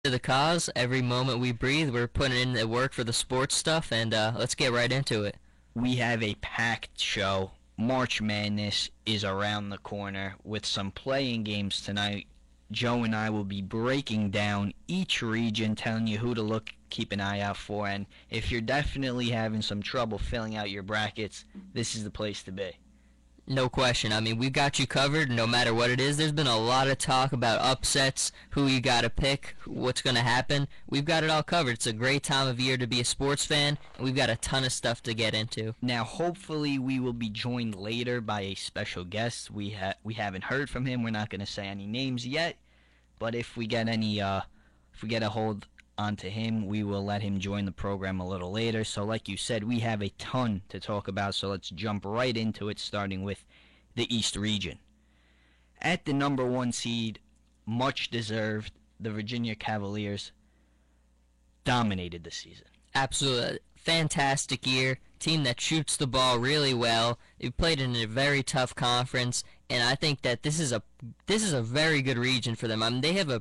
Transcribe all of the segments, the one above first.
To the cause. Every moment we breathe, we're putting in the work for the sports stuff, and let's get right into it. We have a packed show. March Madness is around the corner with some playing games tonight. Joe and I will be breaking down each region, telling you who to look, keep an eye out for, and if you're definitely having some trouble filling out your brackets, this is the place to be. No question. I mean, we've got you covered no matter what it is. There's been a lot of talk about upsets, who you got to pick, what's going to happen. We've got it all covered. It's a great time of year to be a sports fan, and we've got a ton of stuff to get into. Now, hopefully, we will be joined later by a special guest. We haven't heard from him. We're not going to say any names yet, but if we get a hold onto him, we will let him join the program a little later. So like you said, we have a ton to talk about, so let's jump right into it, starting with the East region. At the number 1 seed, much deserved, the Virginia Cavaliers dominated the season. Absolutely fantastic year. Team that shoots the ball really well. They played in a very tough conference, and I think that this is a very good region for them. I mean, they have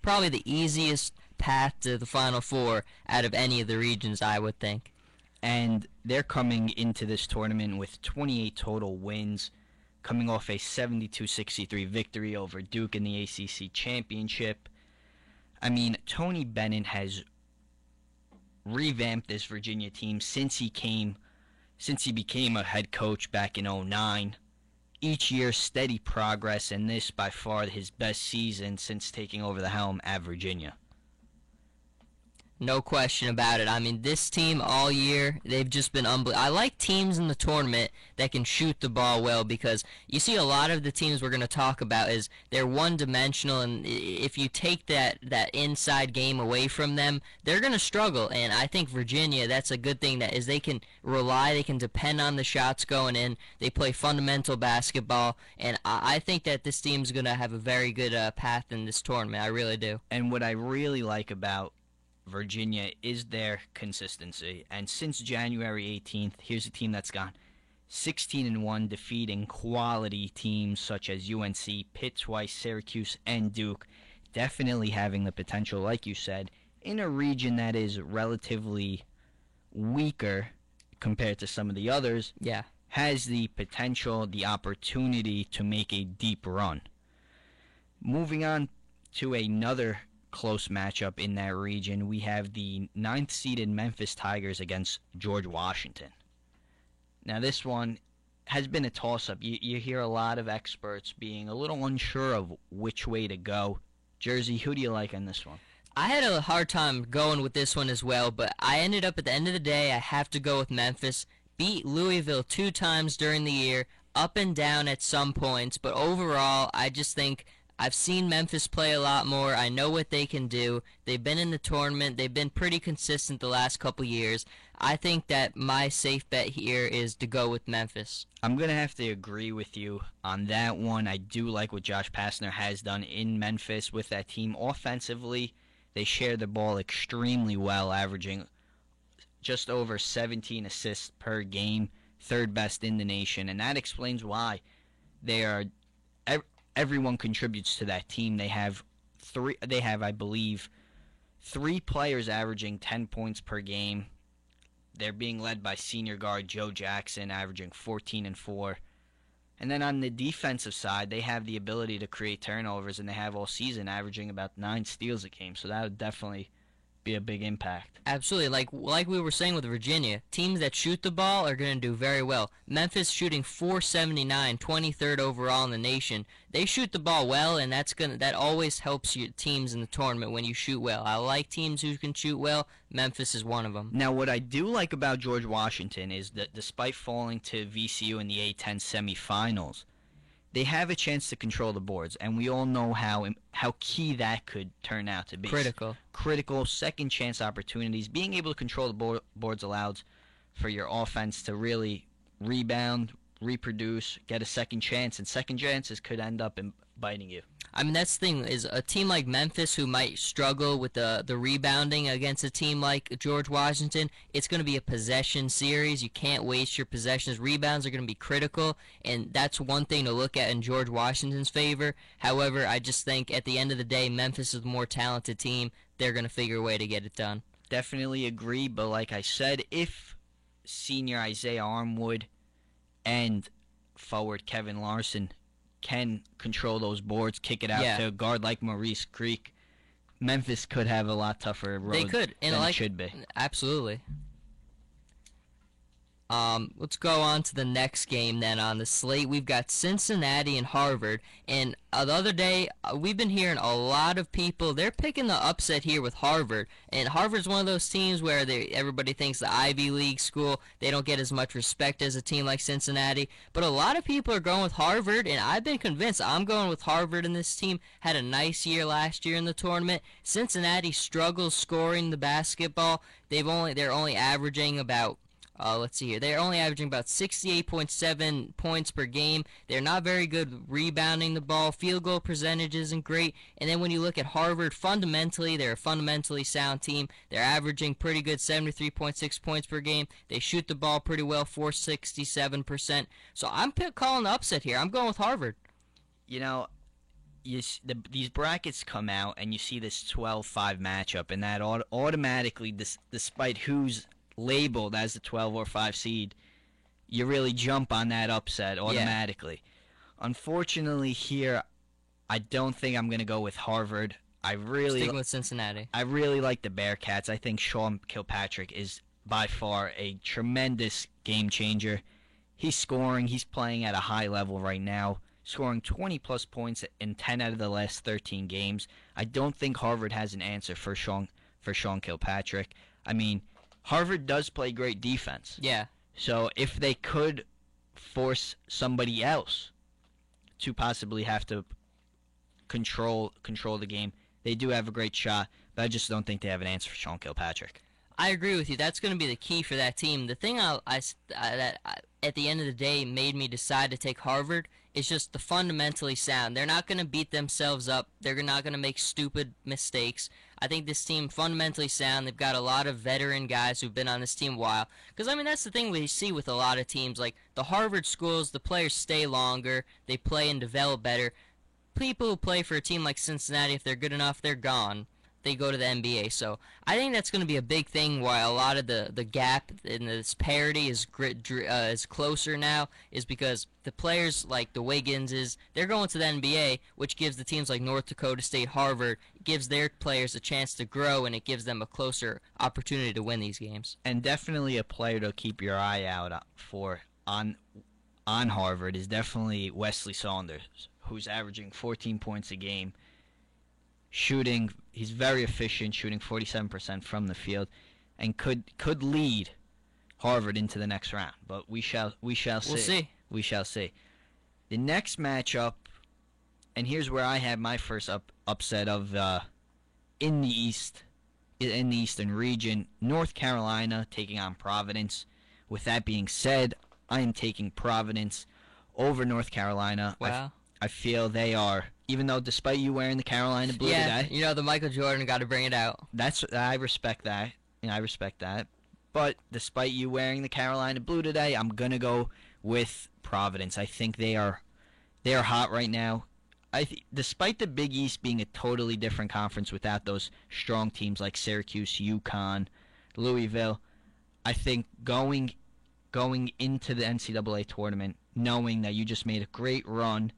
probably the easiest path to the Final Four out of any of the regions, I would think. And they're coming into this tournament with 28 total wins, coming off a 72-63 victory over Duke in the ACC Championship. I mean, Tony Bennett has revamped this Virginia team since he became a head coach back in 2009. Each year, steady progress, and this by far his best season since taking over the helm at Virginia. No question about it. I mean, this team all year, they've just been unbelievable. I like teams in the tournament that can shoot the ball well, because you see a lot of the teams we're going to talk about is they're one-dimensional, and if you take that inside game away from them, they're going to struggle. And I think Virginia, that's a good thing, that is they can depend on the shots going in. They play fundamental basketball, and I think that this team's going to have a very good path in this tournament. I really do. And what I really like about Virginia is their consistency, and since January 18th, here's a team that's gone 16-1, defeating quality teams such as UNC, Pitt twice, Syracuse, and Duke, definitely having the potential, like you said, in a region that is relatively weaker compared to some of the others, has the potential, the opportunity to make a deep run. Moving on to another close matchup in that region, we have the 9th-seeded Memphis Tigers against George Washington. Now, this one has been a toss-up. You hear a lot of experts being a little unsure of which way to go. Jersey, who do you like on this one? I had a hard time going with this one as well, but I ended up, at the end of the day, I have to go with Memphis. Beat Louisville 2 times during the year, up and down at some points, but overall, I just think I've seen Memphis play a lot more. I know what they can do. They've been in the tournament. They've been pretty consistent the last couple years. I think that my safe bet here is to go with Memphis. I'm going to have to agree with you on that one. I do like what Josh Pastner has done in Memphis with that team. Offensively, they share the ball extremely well, averaging just over 17 assists per game, 3rd best in the nation, and that explains why they are everyone contributes to that team. They have, I believe, 3 players averaging 10 points per game. They're being led by senior guard Joe Jackson, averaging 14 and 4. And then on the defensive side, they have the ability to create turnovers, and they have all season averaging about 9 steals a game. So that would definitely be a big impact. Absolutely. Like we were saying with Virginia, teams that shoot the ball are going to do very well. Memphis shooting .479, 23rd overall in the nation. They shoot the ball well, and that always helps your teams in the tournament when you shoot well. I like teams who can shoot well. Memphis is one of them. Now, what I do like about George Washington is that despite falling to VCU in the A-10 semifinals, they have a chance to control the boards, and we all know how key that could turn out to be. Critical second chance opportunities. Being able to control the boards allows for your offense to really rebound, reproduce, get a second chance, and second chances could end up in biting you. I mean, that's the thing, is a team like Memphis, who might struggle with the rebounding against a team like George Washington, it's going to be a possession series. You can't waste your possessions. Rebounds are going to be critical, and that's one thing to look at in George Washington's favor. However, I just think at the end of the day, Memphis is the more talented team. They're going to figure a way to get it done. Definitely agree, but like I said, if senior Isaiah Armwood and forward Kevin Larson can control those boards, kick it out to a guard like Maurice Creek, Memphis could have a lot tougher road they could, and than it should be. Absolutely. Let's go on to the next game then on the slate. We've got Cincinnati and Harvard. And the other day, we've been hearing a lot of people, they're picking the upset here with Harvard. And Harvard's one of those teams where everybody thinks the Ivy League school, they don't get as much respect as a team like Cincinnati. But a lot of people are going with Harvard, and I've been convinced. I'm going with Harvard, and this team had a nice year last year in the tournament. Cincinnati struggles scoring the basketball. They're only averaging about let's see here. They're only averaging about 68.7 points per game. They're not very good rebounding the ball. Field goal percentage isn't great. And then when you look at Harvard, fundamentally, they're a fundamentally sound team. They're averaging pretty good 73.6 points per game. They shoot the ball pretty well, 467%. So I'm calling the upset here. I'm going with Harvard. You know, these brackets come out, and you see this 12-5 matchup, and that automatically, despite who's labeled as the 12 or 5 seed, you really jump on that upset automatically. Yeah. Unfortunately, here, I don't think I'm going to go with Harvard. Sticking with Cincinnati. I really like the Bearcats. I think Sean Kilpatrick is by far a tremendous game changer. He's scoring. He's playing at a high level right now, scoring 20-plus points in 10 out of the last 13 games. I don't think Harvard has an answer for Sean Kilpatrick. I mean, Harvard does play great defense. Yeah. So if they could force somebody else to possibly have to control the game, they do have a great shot, but I just don't think they have an answer for Sean Kilpatrick. I agree with you. That's going to be the key for that team. The thing that at the end of the day made me decide to take Harvard is just the fundamentally sound. They're not going to beat themselves up. They're not going to make stupid mistakes. I think this team fundamentally sound. They've got a lot of veteran guys who've been on this team a while. Because, I mean, that's the thing we see with a lot of teams. Like the Harvard schools, the players stay longer. They play and develop better. People who play for a team like Cincinnati, if they're good enough, they're gone. They go to the NBA. So I think that's going to be a big thing why a lot of the gap in this parity is closer now, is because the players like the Wigginses, they're going to the NBA, which gives the teams like North Dakota State, Harvard, gives their players a chance to grow, and it gives them a closer opportunity to win these games. And definitely a player to keep your eye out for on Harvard is definitely Wesley Saunders, who's averaging 14 points a game. He's very efficient, shooting 47% from the field, and could lead Harvard into the next round. But we shall see. We'll see. We shall see. The next matchup, and here's where I had my first upset of in the Eastern region, North Carolina taking on Providence. With that being said, I am taking Providence over North Carolina. Wow. I feel they are, even though despite you wearing the Carolina blue today. You know, the Michael Jordan got to bring it out. I respect that. I respect that. But despite you wearing the Carolina blue today, I'm going to go with Providence. I think they are hot right now. Despite the Big East being a totally different conference without those strong teams like Syracuse, UConn, Louisville, I think going into the NCAA tournament, knowing that you just made a great run,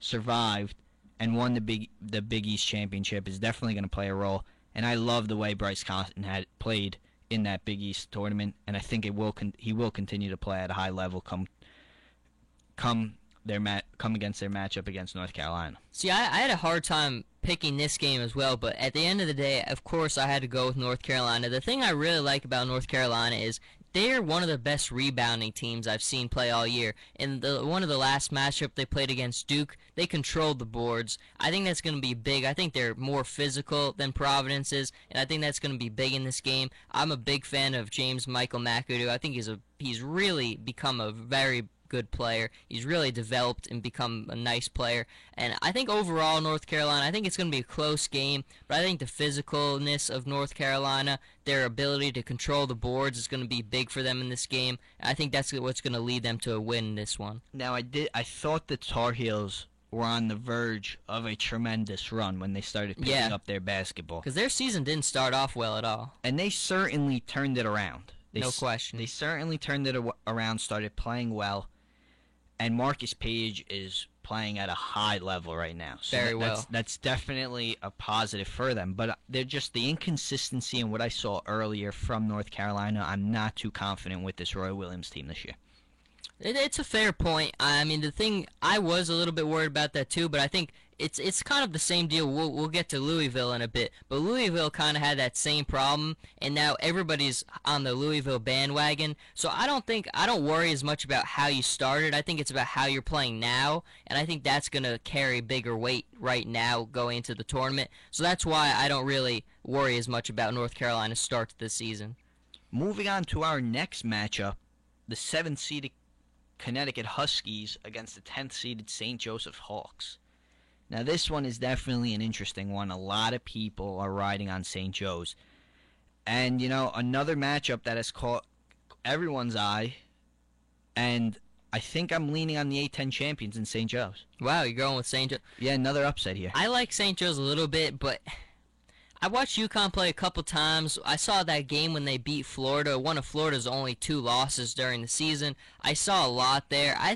survived, and won the Big East championship is definitely going to play a role. And I love the way Bryce Cotton had played in that Big East tournament, and I think he will continue to play at a high level come against their matchup against North Carolina. See, I had a hard time picking this game as well, but at the end of the day, of course, I had to go with North Carolina. The thing I really like about North Carolina is they're one of the best rebounding teams I've seen play all year. In one of the last matchup they played against Duke, they controlled the boards. I think that's going to be big. I think they're more physical than Providence is, and I think that's going to be big in this game. I'm a big fan of James Michael McAdoo. I think he's really become a very good player. He's really developed and become a nice player. And I think overall, North Carolina, I think it's going to be a close game, but I think the physicalness of North Carolina, their ability to control the boards is going to be big for them in this game. I think that's what's going to lead them to a win in this one. Now, I thought the Tar Heels were on the verge of a tremendous run when they started picking up their basketball. Because their season didn't start off well at all. And they certainly turned it around. No question. They certainly turned it around, started playing well. And Marcus Page is playing at a high level right now. So Very well. That's definitely a positive for them. But they're just the inconsistency in what I saw earlier from North Carolina. I'm not too confident with this Roy Williams team this year. It's a fair point. I mean, the thing, I was a little bit worried about that too, but I think it's kind of the same deal. We'll get to Louisville in a bit, but Louisville kind of had that same problem, and now everybody's on the Louisville bandwagon. So I don't worry as much about how you started. I think it's about how you're playing now, and I think that's going to carry bigger weight right now going into the tournament. So that's why I don't really worry as much about North Carolina's start to the season. Moving on to our next matchup, the 7th-seeded Connecticut Huskies against the 10th-seeded St. Joseph Hawks. Now, this one is definitely an interesting one. A lot of people are riding on St. Joe's. And, another matchup that has caught everyone's eye, and I think I'm leaning on the A-10 champions in St. Joe's. Wow, you're going with St. Joe. Yeah, another upset here. I like St. Joe's a little bit, but I watched UConn play a couple times. I saw that game when they beat Florida. One of Florida's only 2 losses during the season. I saw a lot there. I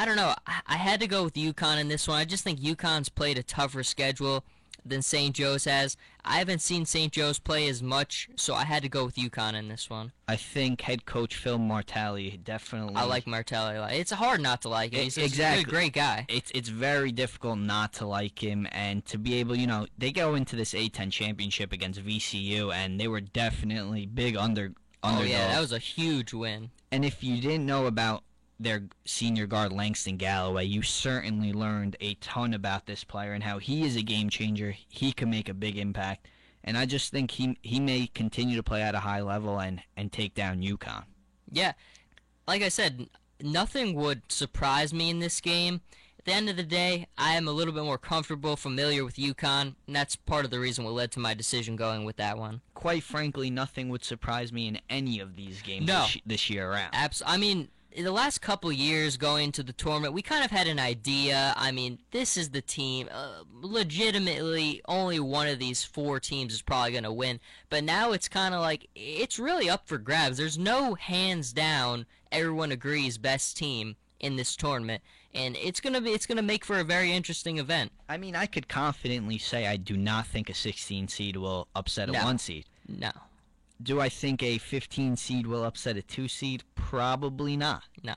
don't know. I had to go with UConn in this one. I just think UConn's played a tougher schedule than St. Joe's has. I haven't seen St. Joe's play as much, so I had to go with UConn in this one. I think head coach Phil Martelli definitely. I like Martelli. It's hard not to like him. He's exactly. a great guy. It's very difficult not to like him, and to be able, they go into this A-10 championship against VCU, and they were definitely big underdogs. Oh yeah, that was a huge win. And if you didn't know about their senior guard Langston Galloway, you certainly learned a ton about this player and how he is a game changer. He can make a big impact, and I just think he may continue to play at a high level and take down UConn. Yeah, like I said, nothing would surprise me in this game. At the end of the day, I am a little bit more comfortable, familiar with UConn, and that's part of the reason what led to my decision going with that one. Quite frankly, nothing would surprise me in any of these games this year around. I mean, in the last couple years going into the tournament, we kind of had an idea. I mean, this is the team. Legitimately, only one of these 4 teams is probably going to win. But now it's kind of like, it's really up for grabs. There's no hands down, everyone agrees, best team in this tournament. And it's gonna make for a very interesting event. I mean, I could confidently say I do not think a 16 seed will upset a 1 seed. No. Do I think a 15 seed will upset a 2 seed? Probably not. No.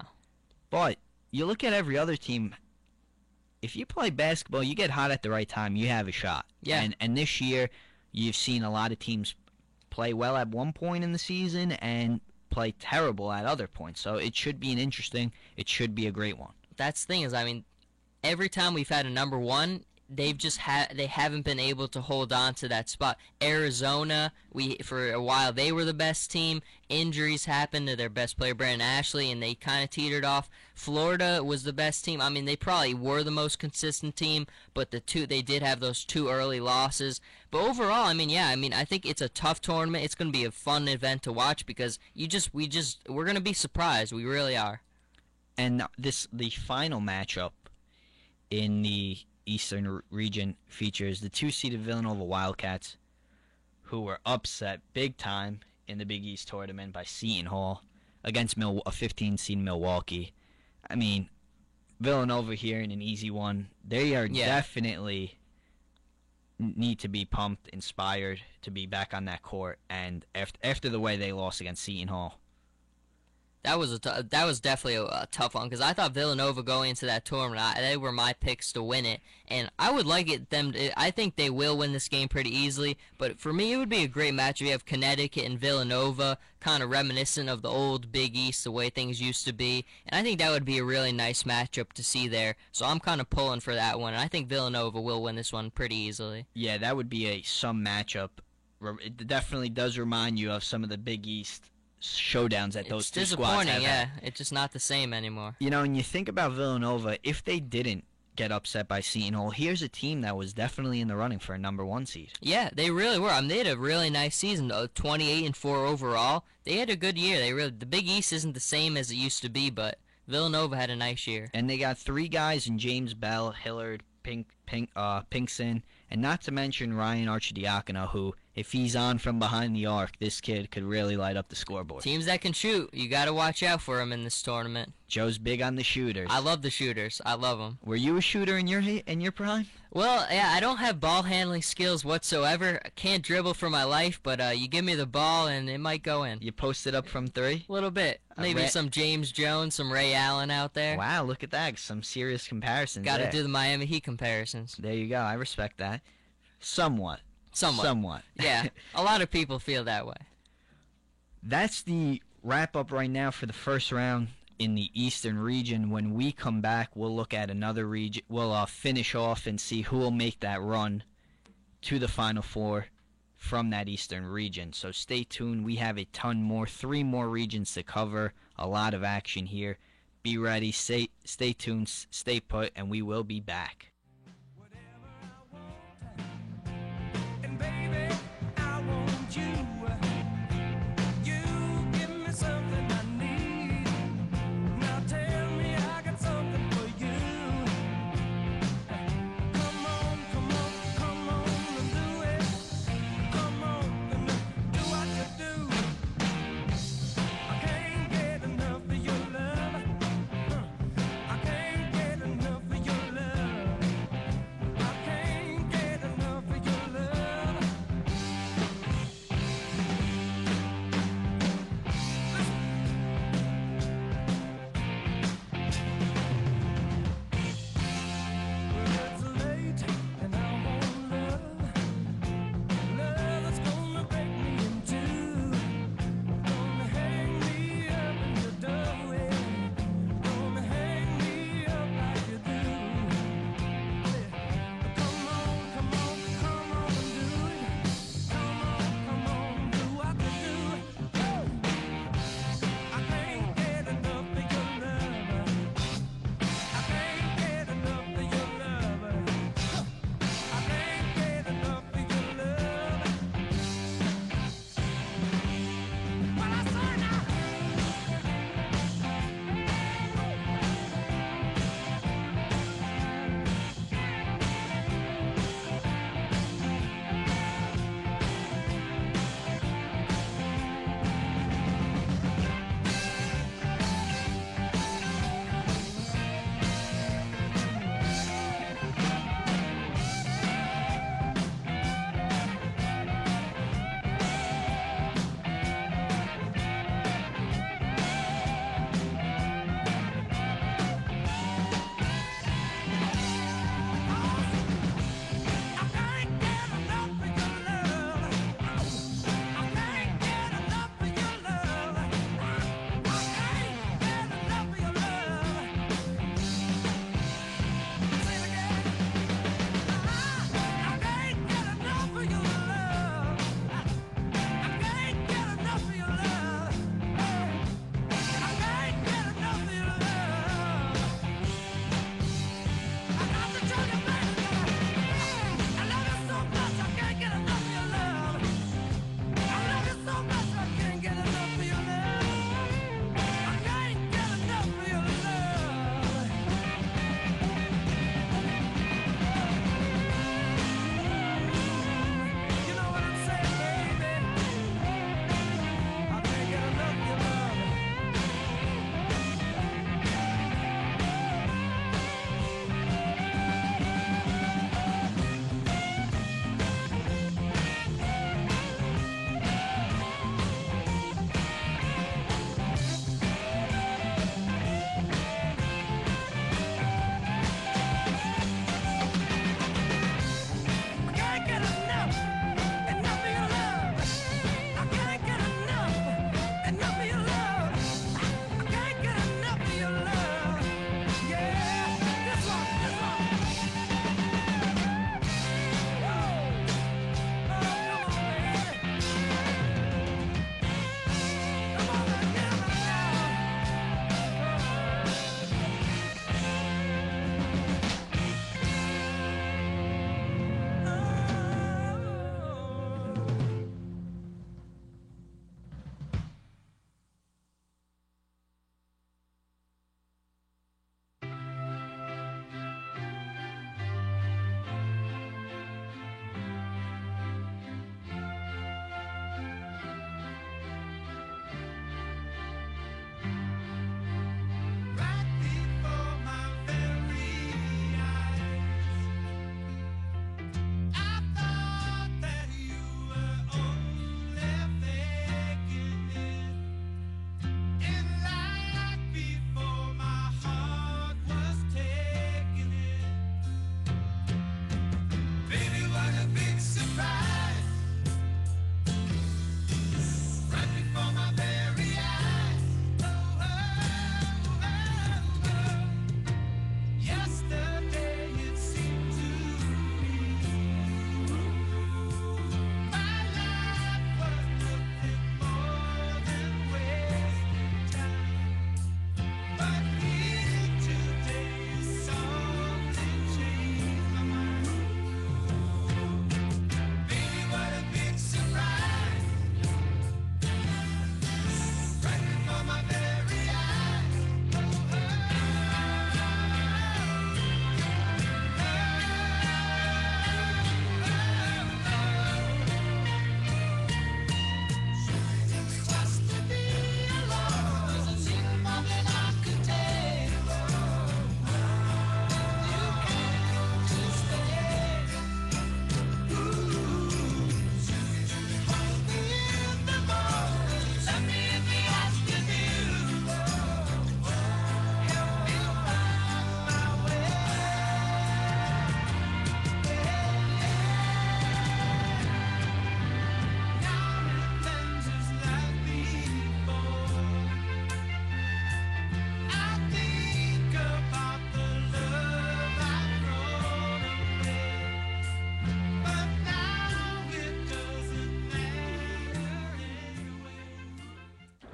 But you look at every other team. If you play basketball, you get hot at the right time, you have a shot. Yeah. And this year, you've seen a lot of teams play well at one point in the season and play terrible at other points. So it should be it should be a great one. That's the thing is, I mean, every time we've had a number 1, they've just they haven't been able to hold on to that spot. Arizona, for a while they were the best team. Injuries happened to their best player Brandon Ashley, and they kind of teetered off. Florida was the best team. I mean, they probably were the most consistent team, but they did have those 2 early losses. But overall, I mean, I think it's a tough tournament. It's going to be a fun event to watch because we're going to be surprised. We really are. And the final matchup in the Eastern region features the 2-seeded Villanova Wildcats, who were upset big time in the Big East tournament by Seton Hall against a 15-seed Milwaukee. I mean, Villanova here in an easy one. They are definitely need to be pumped, inspired to be back on that court. And after the way they lost against Seton Hall. That was definitely a tough one because I thought Villanova going into that tournament, they were my picks to win it, and I would like I think they will win this game pretty easily. But for me, it would be a great match if you have Connecticut and Villanova, kind of reminiscent of the old Big East, the way things used to be, and I think that would be a really nice matchup to see there. So I'm kind of pulling for that one, and I think Villanova will win this one pretty easily. Yeah, that would be some matchup. It definitely does remind you of some of the Big East showdowns that those It's two squads disappointing, have yeah. had. It's just not the same anymore. You know, and you think about Villanova, if they didn't get upset by Seton Hall, here's a team that was definitely in the running for a number 1 seed. Yeah, they really were. I mean, they had a really nice season, 28-4 overall. They had a good year. The Big East isn't the same as it used to be, but Villanova had a nice year. And they got 3 guys in James Bell, Hillard, Pinkson, and not to mention Ryan Arcidiacono, who, if he's on from behind the arc, this kid could really light up the scoreboard. Teams that can shoot, you got to watch out for them in this tournament. Joe's big on the shooters. I love the shooters. I love them. Were you a shooter in your prime? Well, yeah, I don't have ball handling skills whatsoever. I can't dribble for my life, but you give me the ball and it might go in. You posted up from 3? A little bit. Maybe some James Jones, some Ray Allen out there. Wow, look at that. Some serious comparisons Got to there. do the Miami Heat comparisons. There you go. I respect that. Somewhat. Yeah, a lot of people feel that way. That's the wrap-up right now for the first round in the Eastern region. When we come back, we'll look at another region. We'll finish off and see who will make that run to the Final Four from that Eastern region. So stay tuned. We have a ton more, 3 more regions to cover. A lot of action here. Be ready. Stay tuned. Stay put, and we will be back.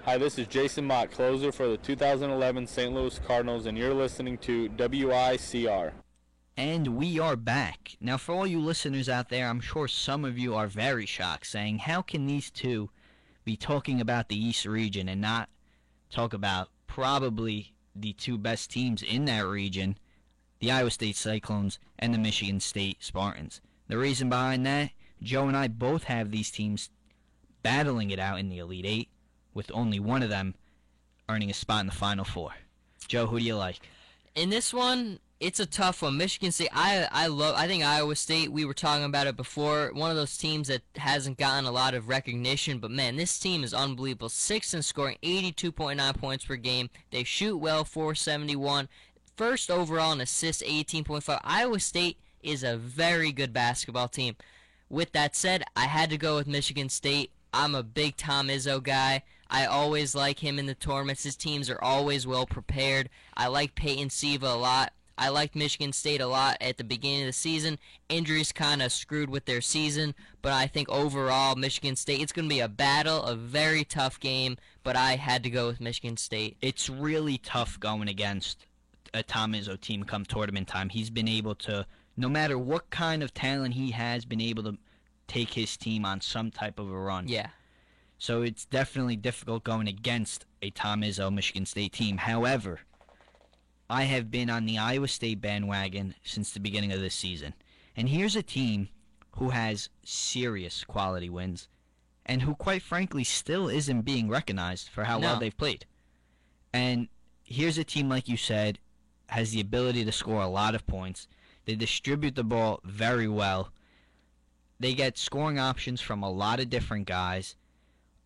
Hi, this is Jason Mott, closer for the 2011 St. Louis Cardinals, and you're listening to WICR. And we are back. Now, for all you listeners out there, I'm sure some of you are very shocked, saying, how can these two be talking about the East region and not talk about probably the two best teams in that region, the Iowa State Cyclones and the Michigan State Spartans? The reason behind that, Joe and I both have these teams battling it out in the Elite Eight, with only one of them earning a spot in the Final Four. Joe, who do you like? In this one, it's a tough one. Michigan State, I think Iowa State, we were talking about it before, one of those teams that hasn't gotten a lot of recognition, but man, this team is unbelievable. Sixth in scoring, 82.9 points per game. They shoot well, 471. First overall in assists, 18.5. Iowa State is a very good basketball team. With that said, I had to go with Michigan State. I'm a big Tom Izzo guy. I always like him in the tournaments. His teams are always well prepared. I like Peyton Siva a lot. I liked Michigan State a lot at the beginning of the season. Injuries kind of screwed with their season, but I think overall Michigan State, it's going to be a battle, a very tough game, but I had to go with Michigan State. It's really tough going against a Tom Izzo team come tournament time. He's been able to, no matter what kind of talent he has, been able to take his team on some type of a run. Yeah. So it's definitely difficult going against a Tom Izzo Michigan State team. However, I have been on the Iowa State bandwagon since the beginning of this season. And here's a team who has serious quality wins and who, quite frankly, still isn't being recognized for how well they've played. And here's a team, like you said, has the ability to score a lot of points. They distribute the ball very well. They get scoring options from a lot of different guys.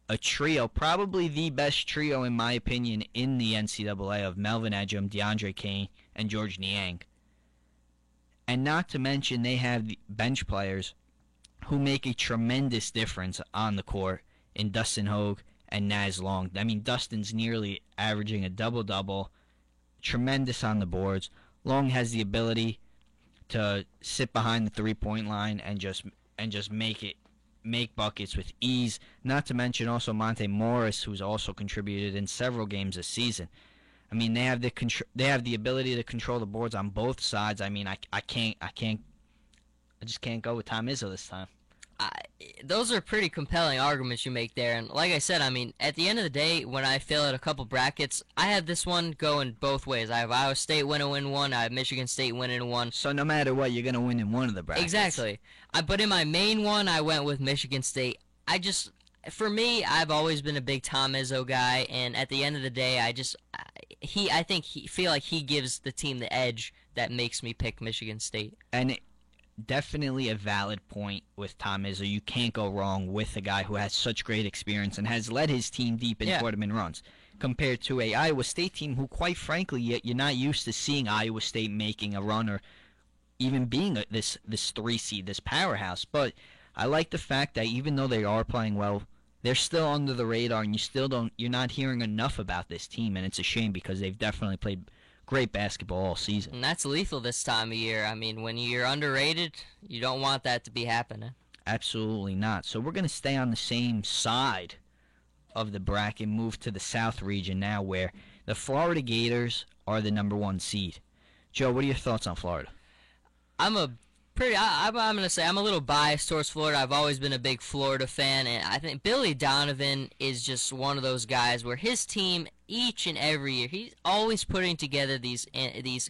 A trio, probably the best trio in my opinion in the NCAA, of Melvin Ejim, DeAndre Kane, and George Niang. And not to mention they have the bench players who make a tremendous difference on the court in Dustin Hogue and Naz Long. I mean, Dustin's nearly averaging a double-double, tremendous on the boards. Long has the ability to sit behind the three-point line and just make buckets with ease. Not to mention also Monte Morris, who's also contributed in several games this season. I mean, they have the ability to control the boards on both sides. I mean, I just can't go with Tom Izzo this time. Those are pretty compelling arguments you make there, and like I said, I mean, at the end of the day, when I fill out a couple brackets, I have this one going both ways. I have Iowa State win one, I have Michigan State win one. So no matter what, you're going to win in one of the brackets. Exactly. But in my main one, I went with Michigan State. For me, I've always been a big Tom Izzo guy, and at the end of the day, I feel like he gives the team the edge that makes me pick Michigan State. And definitely a valid point with Tom Izzo. You can't go wrong with a guy who has such great experience and has led his team deep in tournament runs, compared to a Iowa State team who, quite frankly, you're not used to seeing Iowa State making a run or even being this 3 seed, this powerhouse. But I like the fact that even though they are playing well, they're still under the radar, and you're not hearing enough about this team, and it's a shame because they've definitely played great basketball all season. And that's lethal this time of year. I mean, when you're underrated, you don't want that to be happening. Absolutely not. So we're going to stay on the same side of the bracket, move to the South region now, where the Florida Gators are the #1 seed. Joe, what are your thoughts on Florida? I'm going to say I'm a little biased towards Florida. I've always been a big Florida fan, and I think Billy Donovan is just one of those guys where his team, each and every year, he's always putting together these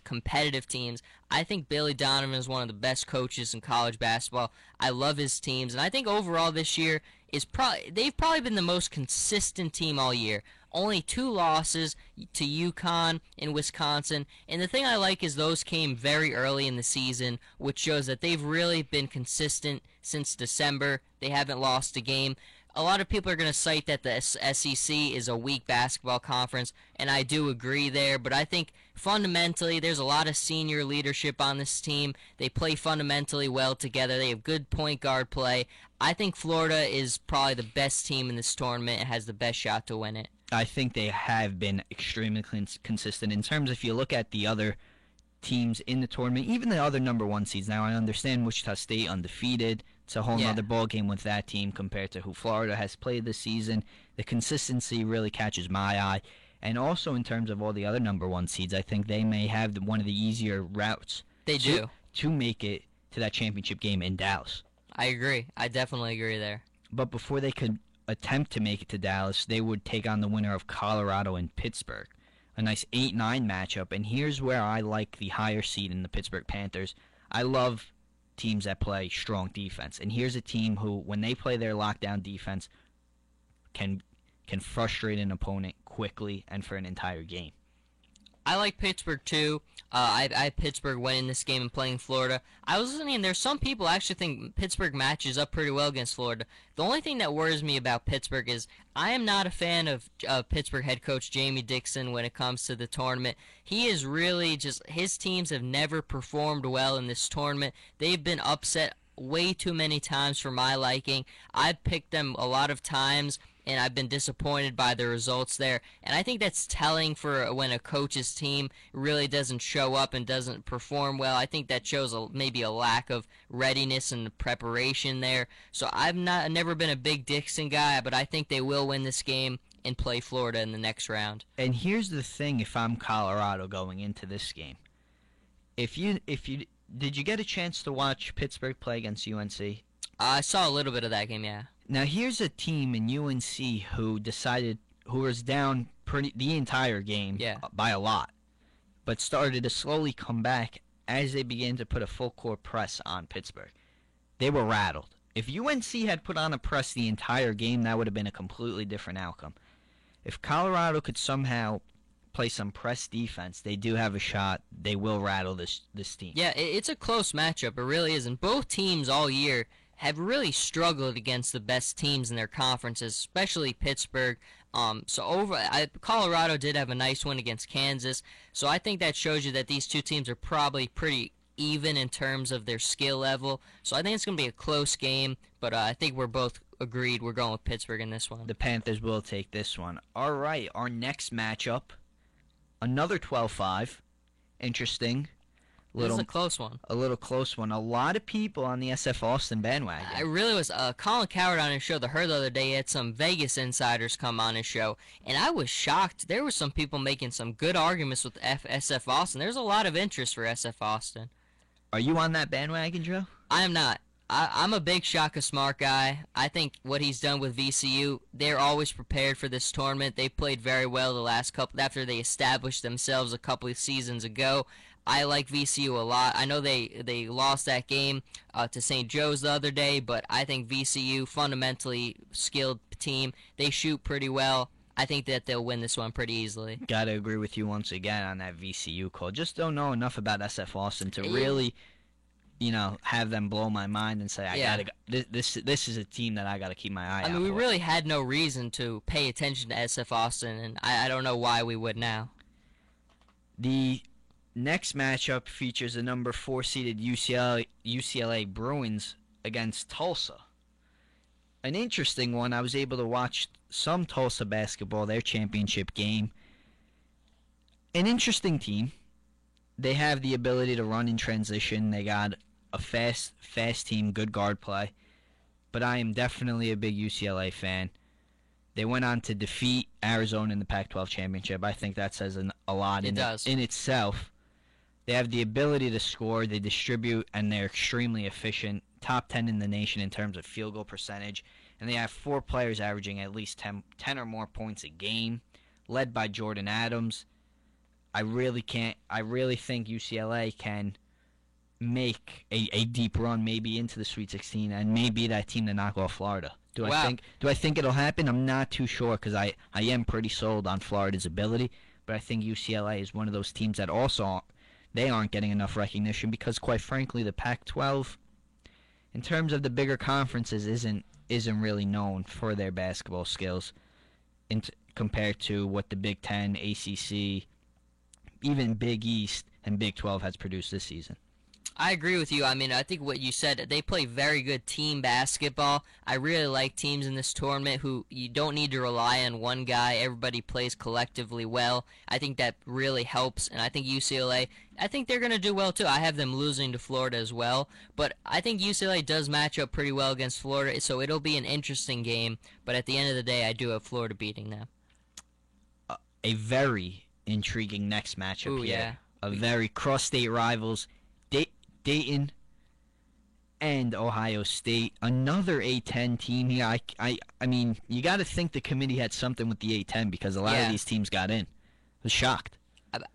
competitive teams. I think Billy Donovan is one of the best coaches in college basketball. I love his teams, and I think overall this year they've probably been the most consistent team all year. Only 2 losses to UConn and Wisconsin. And the thing I like is those came very early in the season, which shows that they've really been consistent since December. They haven't lost a game. A lot of people are going to cite that the SEC is a weak basketball conference, and I do agree there. But I think fundamentally there's a lot of senior leadership on this team. They play fundamentally well together. They have good point guard play. I think Florida is probably the best team in this tournament and has the best shot to win it. I think they have been extremely consistent in terms of, if you look at the other teams in the tournament, even the other #1 seeds. Now, I understand Wichita State undefeated. It's a whole Yeah. nother ball game with that team compared to who Florida has played this season. The consistency really catches my eye. And also in terms of all the other number one seeds, I think they may have one of the easier routes They do. to make it to that championship game in Dallas. I agree. I definitely agree there. But before they could attempt to make it to Dallas, they would take on the winner of Colorado and Pittsburgh. A nice 8-9 matchup. And here's where I like the higher seed in the Pittsburgh Panthers. I love teams that play strong defense. And here's a team who, when they play their lockdown defense, can frustrate an opponent quickly and for an entire game. I like Pittsburgh too. I had Pittsburgh winning this game and playing Florida. I was listening, and there's some people actually think Pittsburgh matches up pretty well against Florida. The only thing that worries me about Pittsburgh is I am not a fan of Pittsburgh head coach Jamie Dixon when it comes to the tournament. He is really just, his teams have never performed well in this tournament. They've been upset way too many times for my liking. I've picked them a lot of times, and I've been disappointed by the results there. And I think that's telling for when a coach's team really doesn't show up and doesn't perform well. I think that shows maybe a lack of readiness and preparation there. So I've never been a big Dixon guy, but I think they will win this game and play Florida in the next round. And here's the thing: if I'm Colorado going into this game, if you did you get a chance to watch Pittsburgh play against UNC? I saw a little bit of that game, yeah. Now here's a team in UNC who was down the entire game by a lot, but started to slowly come back as they began to put a full court press on Pittsburgh. They were rattled. If UNC had put on a press the entire game, that would have been a completely different outcome. If Colorado could somehow play some press defense, they do have a shot. They will rattle this team. Yeah, it's a close matchup. It really is. And both teams all year have really struggled against the best teams in their conferences, especially Pittsburgh. Colorado did have a nice win against Kansas, so I think that shows you that these two teams are probably pretty even in terms of their skill level. So I think it's going to be a close game, but I think we're both agreed we're going with Pittsburgh in this one. The Panthers will take this one. All right, our next matchup, another 12-5. Interesting. This is a close one. A little close one. A lot of people on the SF Austin bandwagon. I really was. Colin Coward on his show, The Herd, the other day, he had some Vegas insiders come on his show, and I was shocked. There were some people making some good arguments with SF Austin. There's a lot of interest for SF Austin. Are you on that bandwagon, Joe? I am not. I'm a big Shaka Smart guy. I think what he's done with VCU, they're always prepared for this tournament. They played very well the last couple, after they established themselves a couple of seasons ago. I like VCU a lot. I know they lost that game to St. Joe's the other day, but I think VCU, fundamentally skilled team. They shoot pretty well. I think that they'll win this one pretty easily. Gotta agree with you once again on that VCU call. Just don't know enough about SF Austin to really, have them blow my mind and say, this is a team that I gotta keep my eye out for. I mean, we really had no reason to pay attention to SF Austin, and I don't know why we would now. The next matchup features the number 4 seeded UCLA Bruins against Tulsa. An interesting one. I was able to watch some Tulsa basketball, their championship game. An interesting team. They have the ability to run in transition. They got a fast team, good guard play. But I am definitely a big UCLA fan. They went on to defeat Arizona in the Pac-12 championship. I think that says a lot in itself. They have the ability to score, they distribute, and they're extremely efficient. Top 10 in the nation in terms of field goal percentage. And they have 4 players averaging at least 10 or more points a game, led by Jordan Adams. I really think UCLA can make a deep run maybe into the Sweet 16 and maybe that team to knock off Florida. Do I think it'll happen? I'm not too sure because I am pretty sold on Florida's ability, but I think UCLA is one of those teams that also they aren't getting enough recognition because, quite frankly, the Pac-12, in terms of the bigger conferences, isn't really known for their basketball skills compared to what the Big Ten, ACC, even Big East, and Big 12 has produced this season. I agree with you. I mean, I think what you said, they play very good team basketball. I really like teams in this tournament who you don't need to rely on one guy. Everybody plays collectively well. I think that really helps, and I think UCLA, I think they're going to do well too. I have them losing to Florida as well, but I think UCLA does match up pretty well against Florida, so it'll be an interesting game, but at the end of the day, I do have Florida beating them. A very intriguing next matchup Ooh, here. yeah. A very cross-state rivals. Dayton and Ohio State, another A10 team here. I mean, you got to think the committee had something with the A10 because a lot of these teams got in. I was shocked.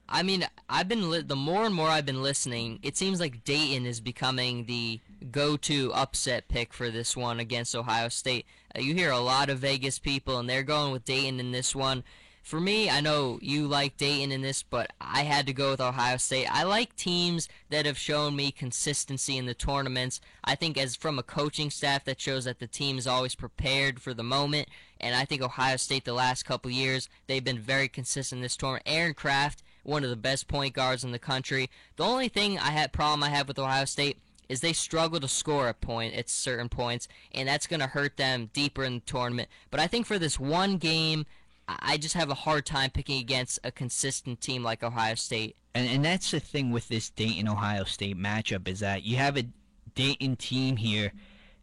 I mean, I've been the more and more I've been listening, it seems like Dayton is becoming the go-to upset pick for this one against Ohio State. You hear a lot of Vegas people, and they're going with Dayton in this one. For me, I know you like Dayton in this, but I had to go with Ohio State. I like teams that have shown me consistency in the tournaments. I think as from a coaching staff that shows that the team is always prepared for the moment, and I think Ohio State the last couple years, they've been very consistent in this tournament. Aaron Craft, one of the best point guards in the country. The only problem I have with Ohio State is they struggle to score at certain points, and that's going to hurt them deeper in the tournament. But I think for this one game, I just have a hard time picking against a consistent team like Ohio State. And that's the thing with this Dayton-Ohio State matchup is that you have a Dayton team here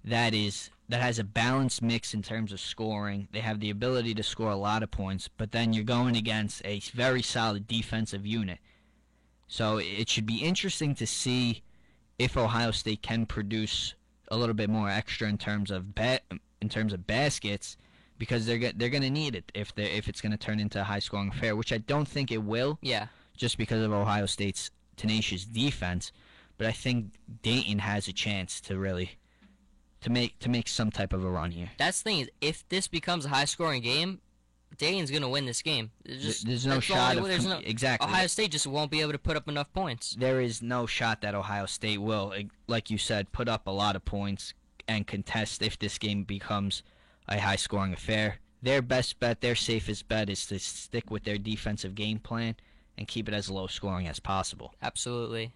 that has a balanced mix in terms of scoring. They have the ability to score a lot of points, but then you're going against a very solid defensive unit. So it should be interesting to see if Ohio State can produce a little bit more extra in terms of baskets, because they're going to need it if it's going to turn into a high-scoring affair, which I don't think it will. Yeah. Just because of Ohio State's tenacious defense, but I think Dayton has a chance to really to make some type of a run here. That's the thing is, if this becomes a high-scoring game, Dayton's going to win this game. There's no shot exactly. Ohio State just won't be able to put up enough points. There is no shot that Ohio State will, like you said, put up a lot of points and contest if this game becomes a high-scoring affair. Their best bet, their safest bet, is to stick with their defensive game plan and keep it as low-scoring as possible. Absolutely.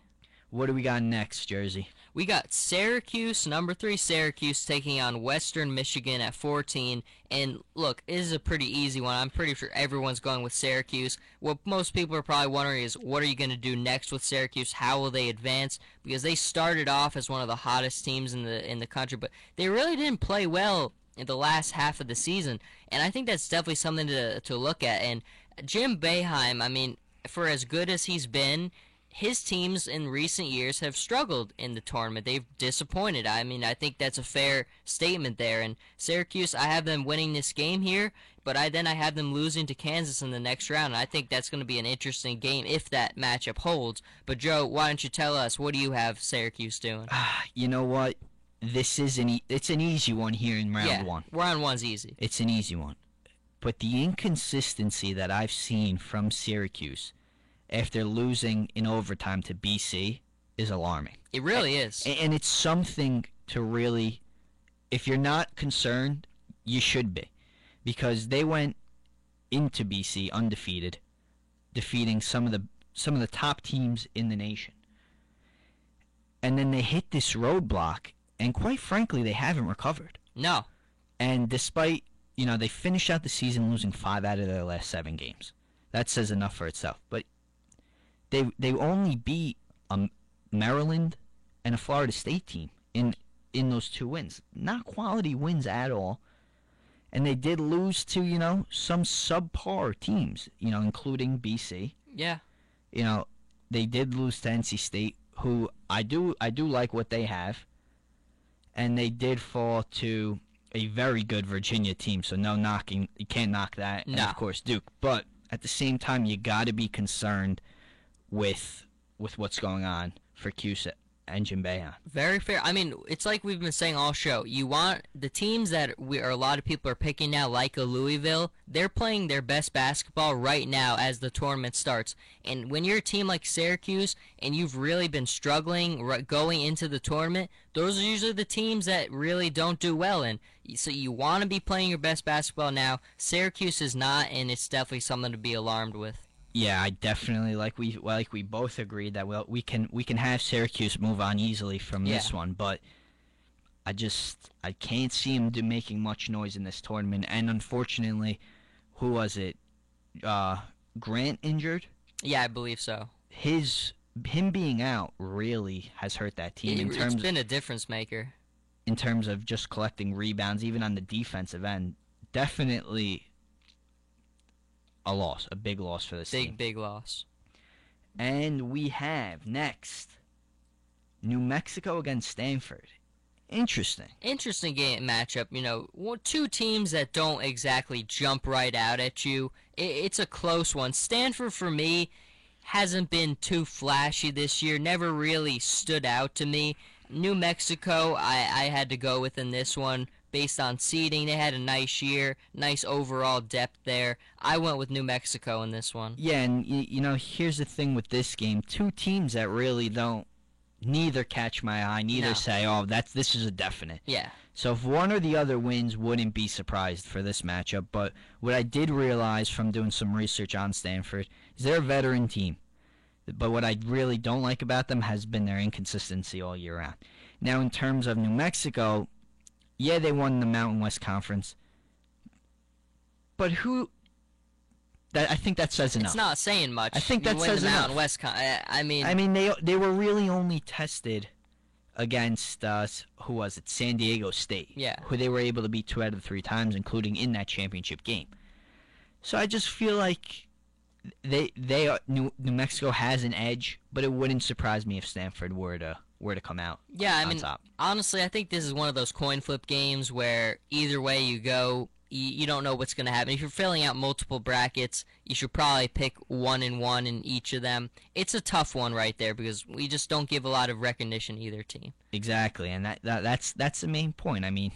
What do we got next, Jersey? We got Syracuse, number 3 Syracuse, taking on Western Michigan at 14. And look, this is a pretty easy one. I'm pretty sure everyone's going with Syracuse. What most people are probably wondering is, what are you going to do next with Syracuse? How will they advance? Because they started off as one of the hottest teams in the country, but they really didn't play well in the last half of the season. And I think that's definitely something to look at. And Jim Boeheim, I mean, for as good as he's been, his teams in recent years have struggled in the tournament. They've disappointed. I mean, I think that's a fair statement there. And Syracuse, I have them winning this game here, but I have them losing to Kansas in the next round. And I think that's going to be an interesting game if that matchup holds. But Joe, why don't you tell us, what do you have Syracuse doing? You know what? This is it's an easy one here in round one. Round one's easy. It's an easy one. But the inconsistency that I've seen from Syracuse after losing in overtime to BC is alarming. It really is. And it's something to really, if you're not concerned, you should be. Because they went into BC undefeated, defeating some of the top teams in the nation. And then they hit this roadblock, and quite frankly, they haven't recovered. No. And despite, they finished out the season losing 5 out of their last 7 games. That says enough for itself. But they only beat a Maryland and a Florida State team in those 2 wins. Not quality wins at all. And they did lose to, some subpar teams, including BC. Yeah. They did lose to NC State, who I do like what they have. And they did fall to a very good Virginia team, so no knocking. You can't knock that. No. And of course Duke. But at the same time, you got to be concerned with what's going on for Cuse and Jim Boeheim. Very fair. I mean, it's like we've been saying all show. You want the teams that a lot of people are picking now, like a Louisville, they're playing their best basketball right now as the tournament starts. And when you're a team like Syracuse and you've really been struggling going into the tournament, those are usually the teams that really don't do well. And so you want to be playing your best basketball now. Syracuse is not, and it's definitely something to be alarmed with. Yeah, I definitely like we both agreed that we can have Syracuse move on easily from this one, but I can't see him making much noise in this tournament. And unfortunately, who was it? Grant injured. Yeah, I believe so. Him being out really has hurt that team It's been a difference maker. In terms of just collecting rebounds, even on the defensive end. Definitely a big loss for this team. Big loss. And we have next New Mexico against Stanford. Interesting game matchup. You know, two teams that don't exactly jump right out at you. It's a close one. Stanford, for me, hasn't been too flashy this year. Never really stood out to me. New Mexico, I had to go with in this one based on seeding. They had a nice year, nice overall depth there. I went with New Mexico in this one. Yeah, and here's the thing with this game. Two teams that really neither catch my eye, neither say, oh, this is a definite. Yeah. So if one or the other wins, wouldn't be surprised for this matchup. But what I did realize from doing some research on Stanford is they're a veteran team. But what I really don't like about them has been their inconsistency all year round. Now, in terms of New Mexico, yeah, they won the Mountain West Conference. But I think that says enough. It's not saying much. I think that says enough. West I mean, they were really only tested against who was it? San Diego State. Yeah. Who they were able to beat 2 out of the 3 times, including in that championship game. So I just feel like New Mexico has an edge, but it wouldn't surprise me if Stanford were to come out. Yeah, I mean, top. Honestly, I think this is one of those coin flip games where either way you go, you don't know what's going to happen. If you're filling out multiple brackets, you should probably pick 1 and 1 in each of them. It's a tough one right there because we just don't give a lot of recognition to either team. Exactly, and that's the main point. I mean,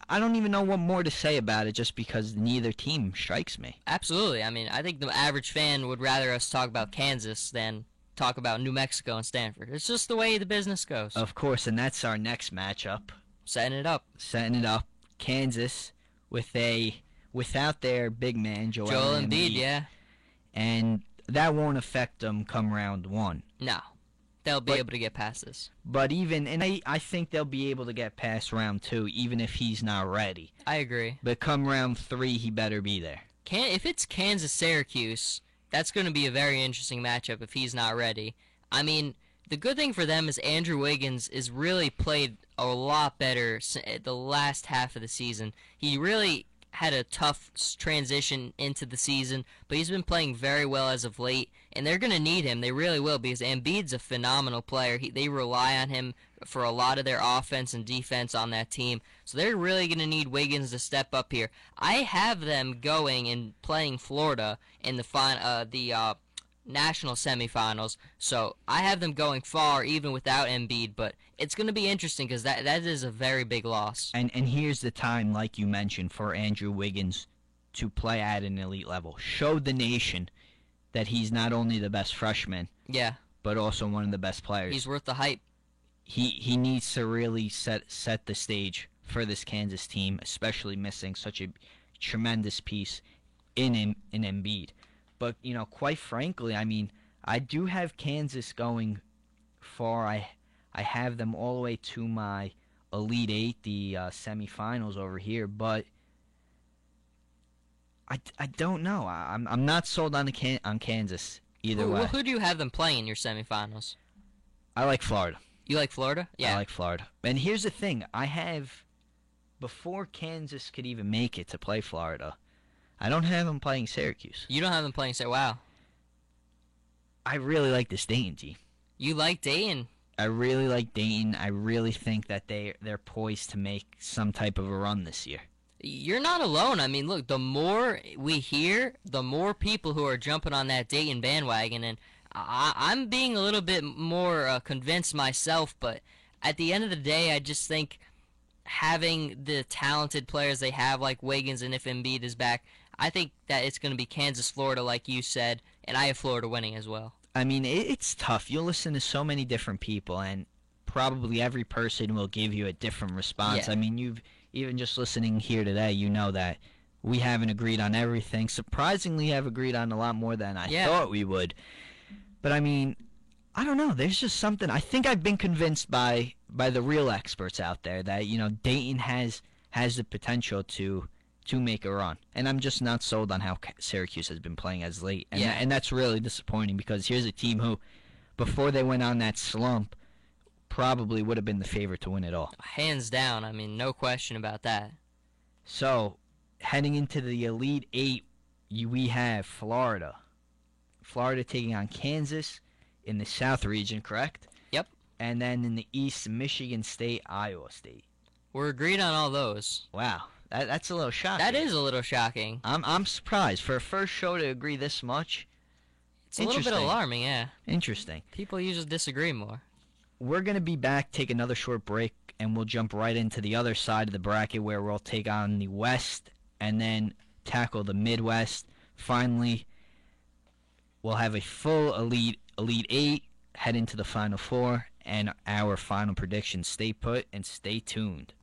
I don't even know what more to say about it just because neither team strikes me. Absolutely. I mean, I think the average fan would rather us talk about Kansas than talk about New Mexico and Stanford. It's just the way the business goes. Of course, and that's our next matchup. Setting it up. Kansas without their big man, Joel Embiid. Yeah. And that won't affect them come round 1. No. They'll be able to get past this. But I think they'll be able to get past round 2 even if he's not ready. I agree. But come round 3, he better be there. If it's Kansas-Syracuse, that's going to be a very interesting matchup if he's not ready. I mean, the good thing for them is Andrew Wiggins is really played a lot better the last half of the season. He really had a tough transition into the season, but he's been playing very well as of late, and they're going to need him. They really will because Embiid's a phenomenal player. They rely on him for a lot of their offense and defense on that team, so they're really going to need Wiggins to step up here. I have them going and playing Florida in the national semifinals, so I have them going far even without Embiid, but it's going to be interesting because that is a very big loss. And here's the time, like you mentioned, for Andrew Wiggins to play at an elite level. Show the nation that he's not only the best freshman, but also one of the best players. He's worth the hype. He needs to really set the stage for this Kansas team, especially missing such a tremendous piece in Embiid. But, quite frankly, I mean, I do have Kansas going far. I have them all the way to my Elite Eight, the semifinals over here. But I don't know. I'm not sold on Kansas either way. Who do you have them playing in your semifinals? I like Florida. You like Florida? Yeah. I like Florida. And here's the thing. Before Kansas could even make it to play Florida, I don't have them playing Syracuse. You don't have them playing Syracuse? Wow. I really like this Dayton team. You like Dayton? I really like Dayton. I really think that they're poised to make some type of a run this year. You're not alone. I mean, look, the more we hear, the more people who are jumping on that Dayton bandwagon, and I'm being a little bit more convinced myself, but at the end of the day, I just think having the talented players they have, like Wiggins, and if Embiid is back, I think that it's going to be Kansas-Florida, like you said, and I have Florida winning as well. I mean, it's tough. You'll listen to so many different people, and probably every person will give you a different response. Yeah. I mean, you've even just listening here today, you know that we haven't agreed on everything. Surprisingly, have agreed on a lot more than I thought we would. But I mean, I don't know. There's just something. I think I've been convinced by the real experts out there that Dayton has the potential to make a run, and I'm just not sold on how Syracuse has been playing as late, and that's really disappointing because here's a team who, before they went on that slump, probably would have been the favorite to win it all. Hands down. I mean, no question about that. So, heading into the Elite Eight, we have Florida. Florida taking on Kansas in the South region, correct? Yep. And then in the East, Michigan State, Iowa State. We're agreed on all those. Wow. That's a little shocking. That is a little shocking. I'm surprised. For a first show to agree this much, it's a little bit alarming, yeah. Interesting. People usually disagree more. We're going to be back, take another short break, and we'll jump right into the other side of the bracket where we'll take on the West and then tackle the Midwest. Finally, we'll have a full Elite Eight, head into the Final Four, and our final predictions. Stay put and stay tuned.